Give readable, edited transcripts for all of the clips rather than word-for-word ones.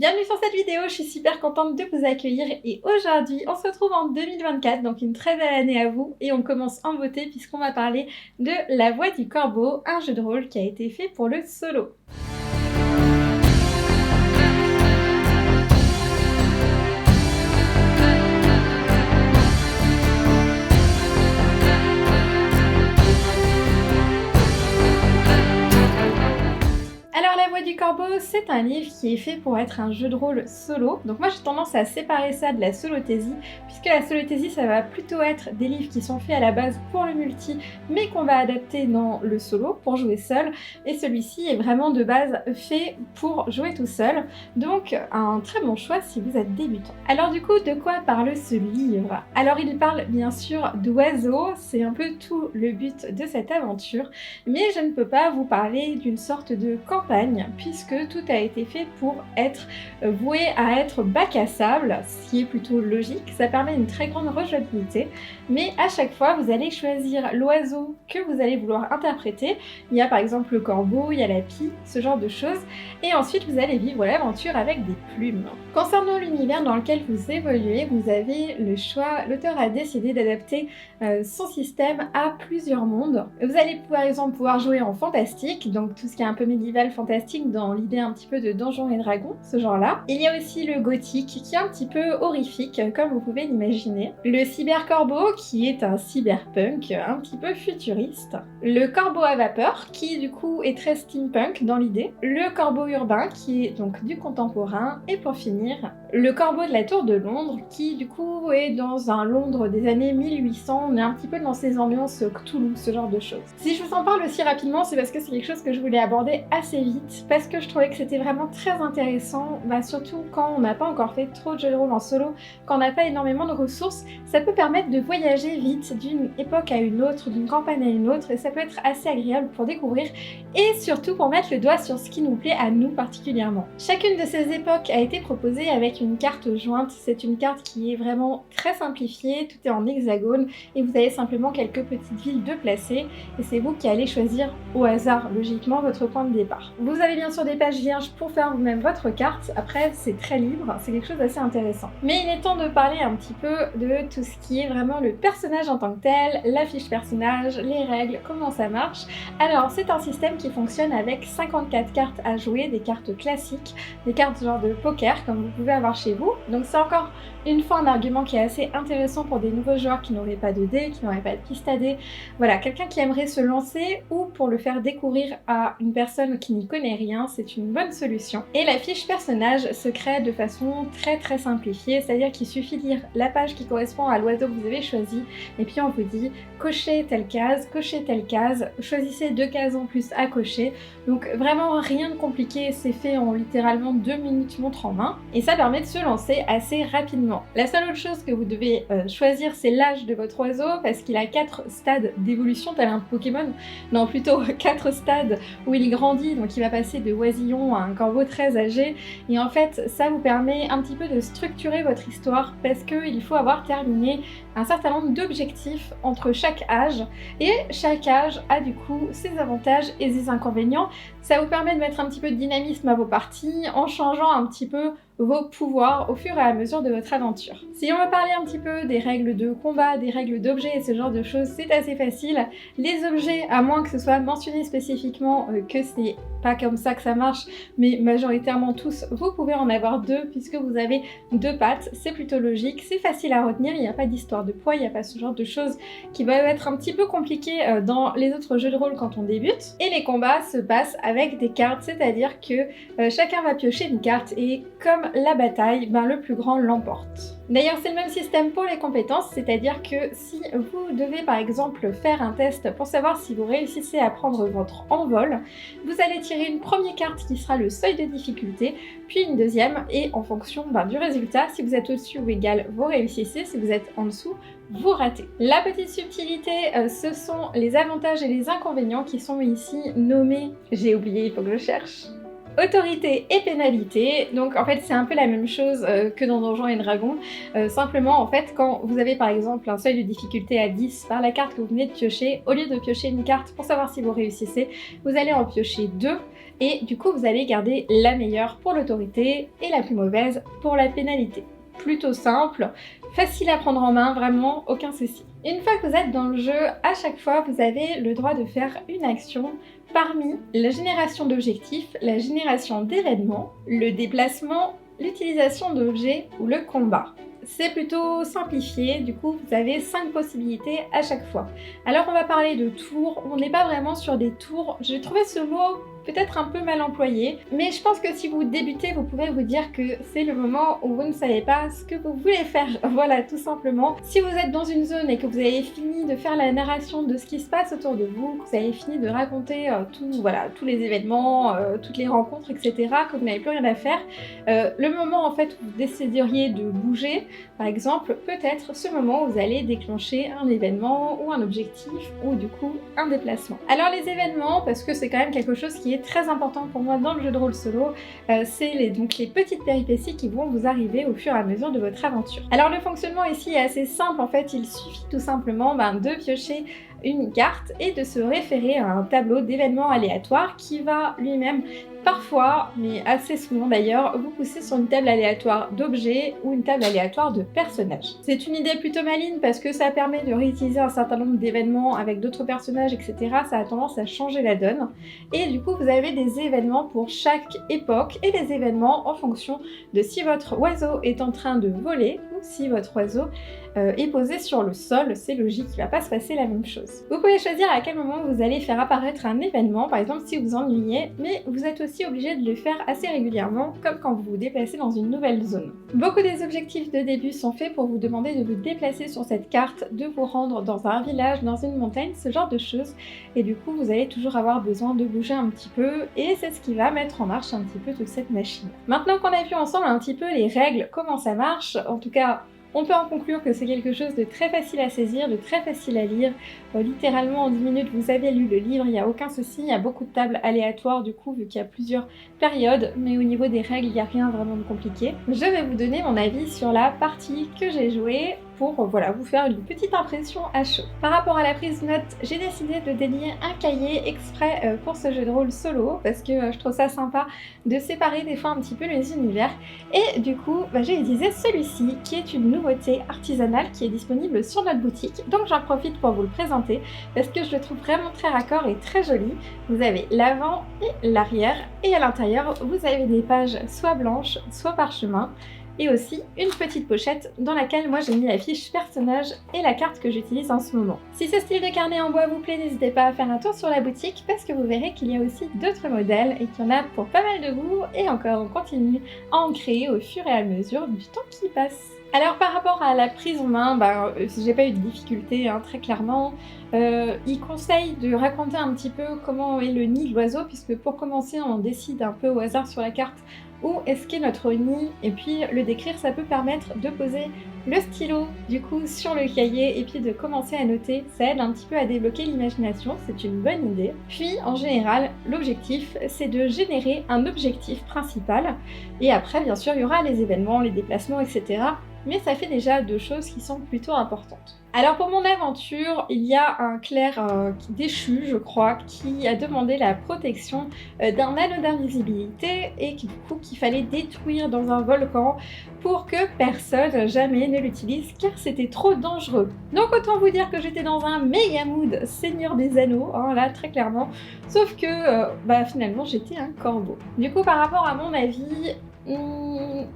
Bienvenue sur cette vidéo, je suis super contente de vous accueillir et aujourd'hui on se retrouve en 2024, donc une très belle année à vous et on commence en beauté puisqu'on va parler de La Voix du Corbeau, un jeu de rôle qui a été fait pour le solo. Alors La Voix du Corbeau, c'est un livre qui est fait pour être un jeu de rôle solo. Donc moi j'ai tendance à séparer ça de la solothésie, puisque la solothésie ça va plutôt être des livres qui sont faits à la base pour le multi, mais qu'on va adapter dans le solo pour jouer seul. Et celui-ci est vraiment de base fait pour jouer tout seul. Donc un très bon choix si vous êtes débutant. Alors du coup, de quoi parle ce livre? Alors il parle bien sûr d'oiseaux, c'est un peu tout le but de cette aventure, mais je ne peux pas vous parler d'une sorte de campagne puisque tout a été fait pour être voué à être bac à sable, ce qui est plutôt logique, ça permet une très grande rejouabilité, mais à chaque fois vous allez choisir l'oiseau que vous allez vouloir interpréter. Il y a par exemple le corbeau, il y a la pie, ce genre de choses, et ensuite vous allez vivre l'aventure avec des plumes. Concernant l'univers dans lequel vous évoluez, vous avez le choix, l'auteur a décidé d'adapter son système à plusieurs mondes. Vous allez par exemple pouvoir jouer en fantastique, donc tout ce qui est un peu médiéval fantastique dans l'idée un petit peu de Donjons et Dragons, ce genre-là. Il y a aussi le gothique qui est un petit peu horrifique, comme vous pouvez l'imaginer. Le cybercorbeau qui est un cyberpunk un petit peu futuriste. Le corbeau à vapeur qui du coup est très steampunk dans l'idée. Le corbeau urbain qui est donc du contemporain. Et pour finir, le corbeau de la tour de Londres qui du coup est dans un Londres des années 1800. On est un petit peu dans ces ambiances Cthulhu, ce genre de choses. Si je vous en parle aussi rapidement, c'est parce que c'est quelque chose que je voulais aborder assez vite, parce que je trouvais que c'était vraiment très intéressant, surtout quand on n'a pas encore fait trop de jeux de rôle en solo, quand on n'a pas énormément de ressources, ça peut permettre de voyager vite d'une époque à une autre, d'une campagne à une autre, et ça peut être assez agréable pour découvrir, et surtout pour mettre le doigt sur ce qui nous plaît à nous particulièrement. Chacune de ces époques a été proposée avec une carte jointe, c'est une carte qui est vraiment très simplifiée, tout est en hexagone, et vous avez simplement quelques petites villes de placer, et c'est vous qui allez choisir au hasard, logiquement, votre point de départ. Vous avez bien sûr des pages vierges pour faire vous-même votre carte, après c'est très libre, c'est quelque chose d'assez intéressant. Mais il est temps de parler un petit peu de tout ce qui est vraiment le personnage en tant que tel, la fiche personnage, les règles, comment ça marche. Alors c'est un système qui fonctionne avec 54 cartes à jouer, des cartes classiques, des cartes genre de poker comme vous pouvez avoir chez vous. Donc c'est encore une fois un argument qui est assez intéressant pour des nouveaux joueurs qui n'auraient pas de dés, qui n'auraient pas de piste à dés. Voilà, quelqu'un qui aimerait se lancer ou pour le faire découvrir à une personne qui n'y connaît rien, c'est une bonne solution. Et la fiche personnage se crée de façon très simplifiée, c'est-à-dire qu'il suffit de lire la page qui correspond à l'oiseau que vous avez choisi, et puis on vous dit cochez telle case, choisissez 2 cases en plus à cocher. Donc vraiment rien de compliqué, c'est fait en littéralement 2 minutes montre en main, et ça permet de se lancer assez rapidement. La seule autre chose que vous devez choisir, c'est l'âge de votre oiseau, parce qu'il a 4 stades d'évolution, tel un Pokémon, non plutôt 4 stades où il grandit, donc il va passer de oisillon à un corbeau très âgé, et en fait ça vous permet un petit peu de structurer votre histoire, parce qu'il faut avoir terminé un certain nombre d'objectifs entre chaque âge, et chaque âge a du coup ses avantages et ses inconvénients. Ça vous permet de mettre un petit peu de dynamisme à vos parties en changeant un petit peu vos pouvoirs au fur et à mesure de votre aventure. Si on va parler un petit peu des règles de combat, des règles d'objets et ce genre de choses, c'est assez facile. Les objets, à moins que ce soit mentionné spécifiquement que c'est pas comme ça que ça marche, mais majoritairement tous, vous pouvez en avoir 2 puisque vous avez 2 pattes, c'est plutôt logique, c'est facile à retenir, il n'y a pas d'histoire de poids, il n'y a pas ce genre de choses qui va être un petit peu compliqué dans les autres jeux de rôle quand on débute. Et les combats se passent avec des cartes, c'est-à-dire que chacun va piocher une carte et comme la bataille, le plus grand l'emporte. D'ailleurs, c'est le même système pour les compétences, c'est-à-dire que si vous devez par exemple faire un test pour savoir si vous réussissez à prendre votre envol, vous allez tirer une première carte qui sera le seuil de difficulté, puis une deuxième, et en fonction du résultat, si vous êtes au-dessus ou égal, vous réussissez, si vous êtes en dessous, vous ratez. La petite subtilité, ce sont les avantages et les inconvénients qui sont ici nommés, j'ai oublié, il faut que je cherche, autorité et pénalité. Donc en fait c'est un peu la même chose que dans Donjons et Dragons, simplement en fait quand vous avez par exemple un seuil de difficulté à 10 par la carte que vous venez de piocher, au lieu de piocher une carte pour savoir si vous réussissez, vous allez en piocher 2 et du coup vous allez garder la meilleure pour l'autorité et la plus mauvaise pour la pénalité. Plutôt simple, facile à prendre en main, vraiment aucun souci. Une fois que vous êtes dans le jeu, à chaque fois vous avez le droit de faire une action parmi la génération d'objectifs, la génération d'événements, le déplacement, l'utilisation d'objets ou le combat. C'est plutôt simplifié, du coup vous avez 5 possibilités à chaque fois. Alors on va parler de tours, on n'est pas vraiment sur des tours, j'ai trouvé ce mot peut-être un peu mal employé, mais je pense que si vous débutez, vous pouvez vous dire que c'est le moment où vous ne savez pas ce que vous voulez faire, voilà, tout simplement. Si vous êtes dans une zone et que vous avez fini de faire la narration de ce qui se passe autour de vous, que vous avez fini de raconter tous les événements, toutes les rencontres, etc., que vous n'avez plus rien à faire, le moment en fait où vous décideriez de bouger, par exemple, peut-être ce moment où vous allez déclencher un événement ou un objectif ou du coup un déplacement. Alors les événements, parce que c'est quand même quelque chose qui est très important pour moi dans le jeu de rôle solo, c'est les petites péripéties qui vont vous arriver au fur et à mesure de votre aventure. Alors le fonctionnement ici est assez simple en fait, il suffit tout simplement de piocher une carte et de se référer à un tableau d'événements aléatoires qui va lui-même parfois, mais assez souvent d'ailleurs, vous pousser sur une table aléatoire d'objets ou une table aléatoire de personnages. C'est une idée plutôt maligne parce que ça permet de réutiliser un certain nombre d'événements avec d'autres personnages, etc. Ça a tendance à changer la donne. Et du coup, vous avez des événements pour chaque époque et des événements en fonction de si votre oiseau est en train de voler ou si votre oiseau est posé sur le sol. C'est logique, il ne va pas se passer la même chose. Vous pouvez choisir à quel moment vous allez faire apparaître un événement, par exemple si vous ennuyez, mais vous êtes aussi obligé de le faire assez régulièrement, comme quand vous vous déplacez dans une nouvelle zone. Beaucoup des objectifs de début sont faits pour vous demander de vous déplacer sur cette carte, de vous rendre dans un village, dans une montagne, ce genre de choses, et du coup vous allez toujours avoir besoin de bouger un petit peu, et c'est ce qui va mettre en marche un petit peu toute cette machine. Maintenant qu'on a vu ensemble un petit peu les règles, comment ça marche, en tout cas on peut en conclure que c'est quelque chose de très facile à saisir, de très facile à lire. Littéralement en 10 minutes vous avez lu le livre, il n'y a aucun souci, il y a beaucoup de tables aléatoires du coup vu qu'il y a plusieurs périodes, mais au niveau des règles il n'y a rien vraiment de compliqué. Je vais vous donner mon avis sur la partie que j'ai jouée pour vous faire une petite impression à chaud. Par rapport à la prise de notes, j'ai décidé de dédier un cahier exprès pour ce jeu de rôle solo parce que je trouve ça sympa de séparer des fois un petit peu les univers, et du coup j'ai utilisé celui-ci qui est une nouveauté artisanale qui est disponible sur notre boutique, donc j'en profite pour vous le présenter parce que je le trouve vraiment très raccord et très joli. Vous avez l'avant et l'arrière, et à l'intérieur vous avez des pages soit blanches soit parchemin, et aussi une petite pochette dans laquelle moi j'ai mis la fiche personnage et la carte que j'utilise en ce moment. Si ce style de carnet en bois vous plaît, n'hésitez pas à faire un tour sur la boutique parce que vous verrez qu'il y a aussi d'autres modèles et qu'il y en a pour pas mal de goûts, et encore on continue à en créer au fur et à mesure du temps qui passe. Alors par rapport à la prise en main, j'ai pas eu de difficulté très clairement. Il conseille de raconter un petit peu comment est le nid de l'oiseau, puisque pour commencer on décide un peu au hasard sur la carte où est-ce qu'est notre nid, et puis le décrire ça peut permettre de poser le stylo du coup sur le cahier et puis de commencer à noter, ça aide un petit peu à débloquer l'imagination, c'est une bonne idée. Puis en général l'objectif c'est de générer un objectif principal, et après bien sûr il y aura les événements, les déplacements, etc. Mais ça fait déjà 2 choses qui sont plutôt importantes. Alors pour mon aventure, il y a un clerc déchu, je crois, qui a demandé la protection d'un anneau d'invisibilité et du coup qu'il fallait détruire dans un volcan pour que personne jamais ne l'utilise car c'était trop dangereux. Donc autant vous dire que j'étais dans un méga mood Seigneur des Anneaux, là très clairement, sauf que finalement j'étais un corbeau. Du coup par rapport à mon avis,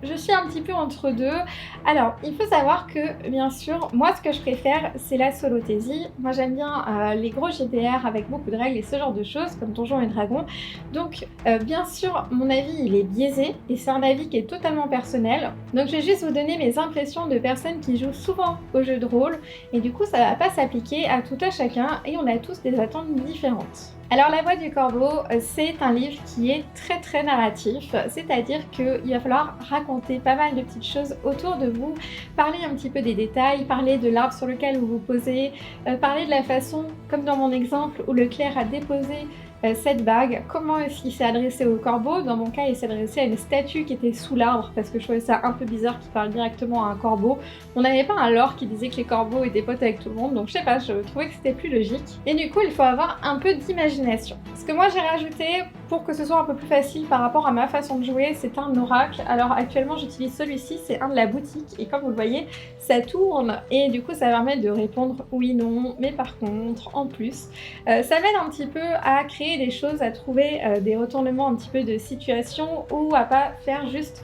je suis un petit peu entre deux. Alors, il faut savoir que, bien sûr, moi, ce que je préfère, c'est la solothésie. Moi, j'aime bien les gros GDR avec beaucoup de règles et ce genre de choses, comme Donjons et Dragons. Donc, bien sûr, mon avis, il est biaisé, et c'est un avis qui est totalement personnel. Donc, je vais juste vous donner mes impressions de personnes qui jouent souvent aux jeux de rôle, et du coup, ça va pas s'appliquer à tout à chacun, et on a tous des attentes différentes. Alors La Voix du Corbeau, c'est un livre qui est très très narratif, c'est-à-dire qu'il va falloir raconter pas mal de petites choses autour de vous, parler un petit peu des détails, parler de l'arbre sur lequel vous vous posez, parler de la façon, comme dans mon exemple, où le clerc a déposé cette bague, comment est-ce qu'il s'est adressé au corbeau. Dans mon cas, il s'est adressé à une statue qui était sous l'arbre parce que je trouvais ça un peu bizarre qu'il parle directement à un corbeau. On n'avait pas un lore qui disait que les corbeaux étaient potes avec tout le monde, donc je sais pas, je trouvais que c'était plus logique. Et du coup, il faut avoir un peu d'imagination. Ce que moi j'ai rajouté pour que ce soit un peu plus facile par rapport à ma façon de jouer, c'est un oracle. Alors actuellement j'utilise celui-ci, c'est un de la boutique et comme vous le voyez, ça tourne et du coup ça permet de répondre oui, non, mais par contre, en plus. Ça m'aide un petit peu à créer des choses, à trouver des retournements un petit peu de situation ou à pas faire juste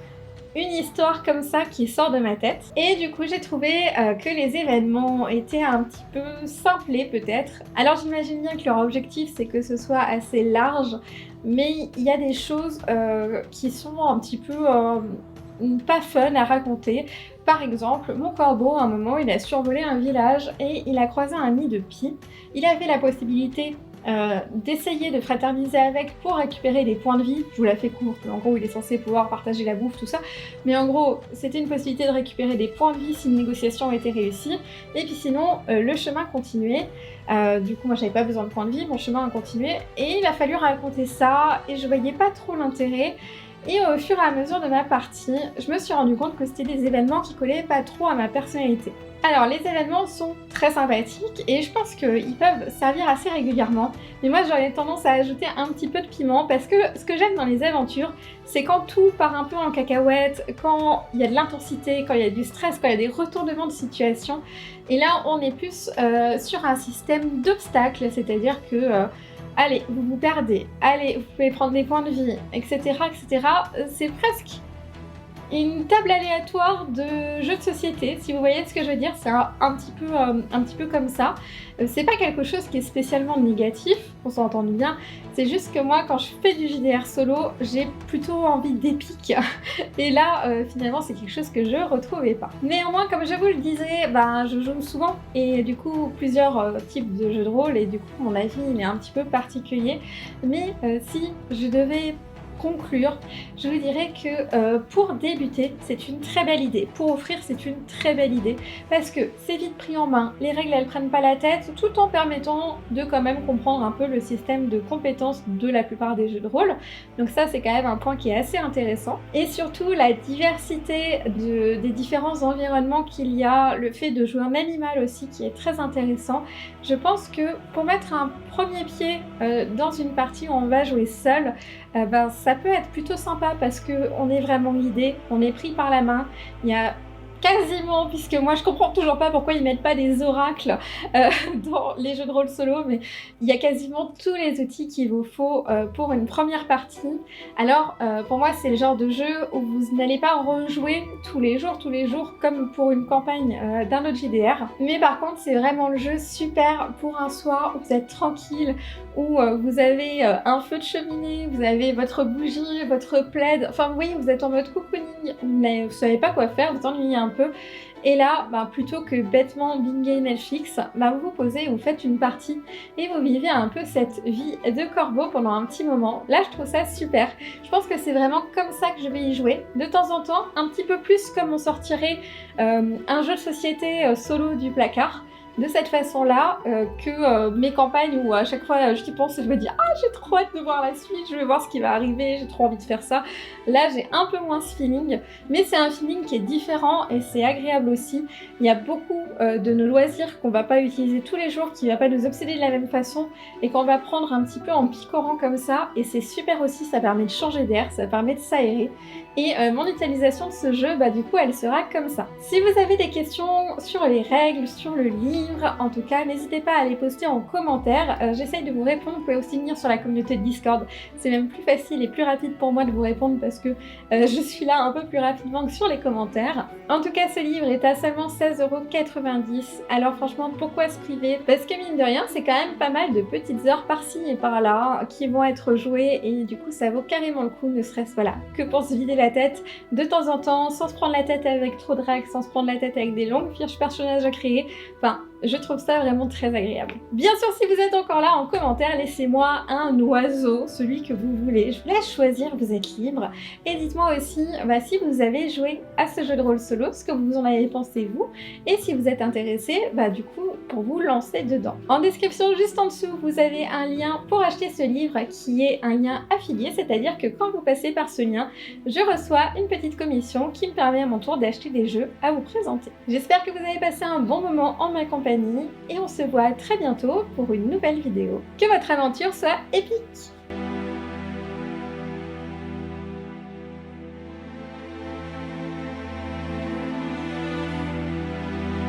une histoire comme ça qui sort de ma tête. Et du coup j'ai trouvé que les événements étaient un petit peu simplés peut-être. Alors j'imagine bien que leur objectif c'est que ce soit assez large, mais il y a des choses qui sont un petit peu pas fun à raconter. Par exemple, mon corbeau, à un moment, il a survolé un village et il a croisé un nid de pies. Il avait la possibilité d'essayer de fraterniser avec pour récupérer des points de vie. Je vous la fais courte, en gros il est censé pouvoir partager la bouffe, tout ça. Mais en gros, c'était une possibilité de récupérer des points de vie si une négociation était réussie. Et puis sinon, le chemin continuait. Du coup, moi j'avais pas besoin de points de vie, mon chemin a continué. Et il a fallu raconter ça et je voyais pas trop l'intérêt. Et au fur et à mesure de ma partie, je me suis rendu compte que c'était des événements qui collaient pas trop à ma personnalité. Alors les événements sont très sympathiques et je pense qu'ils peuvent servir assez régulièrement, mais moi j'aurais tendance à ajouter un petit peu de piment parce que ce que j'aime dans les aventures, c'est quand tout part un peu en cacahuète, quand il y a de l'intensité, quand il y a du stress, quand il y a des retournements de situation. Et là on est plus sur un système d'obstacles, c'est-à-dire que allez, vous vous perdez, allez, vous pouvez prendre des points de vie, etc. etc. C'est presque une table aléatoire de jeux de société, si vous voyez ce que je veux dire, c'est un petit peu comme ça. C'est pas quelque chose qui est spécialement négatif, on s'entend bien, c'est juste que moi quand je fais du JDR solo, j'ai plutôt envie d'épique. Et là, finalement, c'est quelque chose que je retrouvais pas. Néanmoins, comme je vous le disais, je joue souvent et du coup plusieurs types de jeux de rôle et du coup mon avis il est un petit peu particulier. Mais si je devais conclure, je vous dirais que pour débuter, c'est une très belle idée. Pour offrir, c'est une très belle idée parce que c'est vite pris en main, les règles elles prennent pas la tête, tout en permettant de quand même comprendre un peu le système de compétences de la plupart des jeux de rôle. Donc ça, c'est quand même un point qui est assez intéressant. Et surtout, la diversité des différents environnements qu'il y a, le fait de jouer un animal aussi qui est très intéressant. Je pense que pour mettre un premier pied dans une partie où on va jouer seul, ça peut être plutôt sympa parce qu'on est vraiment guidé, on est pris par la main. Il y a quasiment, puisque moi je comprends toujours pas pourquoi ils mettent pas des oracles dans les jeux de rôle solo, mais il y a quasiment tous les outils qu'il vous faut pour une première partie. Alors pour moi c'est le genre de jeu où vous n'allez pas rejouer tous les jours comme pour une campagne d'un autre JDR, mais par contre c'est vraiment le jeu super pour un soir où vous êtes tranquille, où vous avez un feu de cheminée, vous avez votre bougie, votre plaid, enfin vous voyez vous êtes en mode cocooning, mais vous savez pas quoi faire, vous ennuyez un peu. Et là, plutôt que bêtement binger Netflix, vous vous posez, vous faites une partie et vous vivez un peu cette vie de corbeau pendant un petit moment. Là, je trouve ça super. Je pense que c'est vraiment comme ça que je vais y jouer. De temps en temps, un petit peu plus comme on sortirait un jeu de société solo du placard. De cette façon-là, que mes campagnes où à chaque fois je y pense et je me dis « Ah, j'ai trop hâte de voir la suite, je veux voir ce qui va arriver, j'ai trop envie de faire ça ». Là, j'ai un peu moins ce feeling, mais c'est un feeling qui est différent et c'est agréable aussi. Il y a beaucoup de nos loisirs qu'on va pas utiliser tous les jours, qui va pas nous obséder de la même façon et qu'on va prendre un petit peu en picorant comme ça. Et c'est super aussi, ça permet de changer d'air, ça permet de s'aérer. Et mon utilisation de ce jeu, du coup, elle sera comme ça. Si vous avez des questions sur les règles, sur le livre, en tout cas, n'hésitez pas à les poster en commentaire. J'essaye de vous répondre. Vous pouvez aussi venir sur la communauté de Discord. C'est même plus facile et plus rapide pour moi de vous répondre parce que je suis là un peu plus rapidement que sur les commentaires. En tout cas, ce livre est à seulement 16,90 €. Alors franchement, pourquoi se priver? Parce que mine de rien, c'est quand même pas mal de petites heures par-ci et par-là qui vont être jouées et du coup, ça vaut carrément le coup, ne serait-ce que pour se vider la tête de temps en temps, sans se prendre la tête avec trop de règles, sans se prendre la tête avec des longues fiches personnages à créer. Enfin, je trouve ça vraiment très agréable. Bien sûr, si vous êtes encore là en commentaire, laissez-moi un oiseau, celui que vous voulez. Je vous laisse choisir, vous êtes libre. Et dites-moi aussi si vous avez joué à ce jeu de rôle solo, ce que vous en avez pensé vous, et si vous êtes intéressé, du coup, pour vous lancer dedans. En description, juste en dessous, vous avez un lien pour acheter ce livre qui est un lien affilié, c'est-à-dire que quand vous passez par ce lien, je reçois une petite commission qui me permet à mon tour d'acheter des jeux à vous présenter. J'espère que vous avez passé un bon moment en ma compagnie et on se voit très bientôt pour une nouvelle vidéo. Que votre aventure soit épique!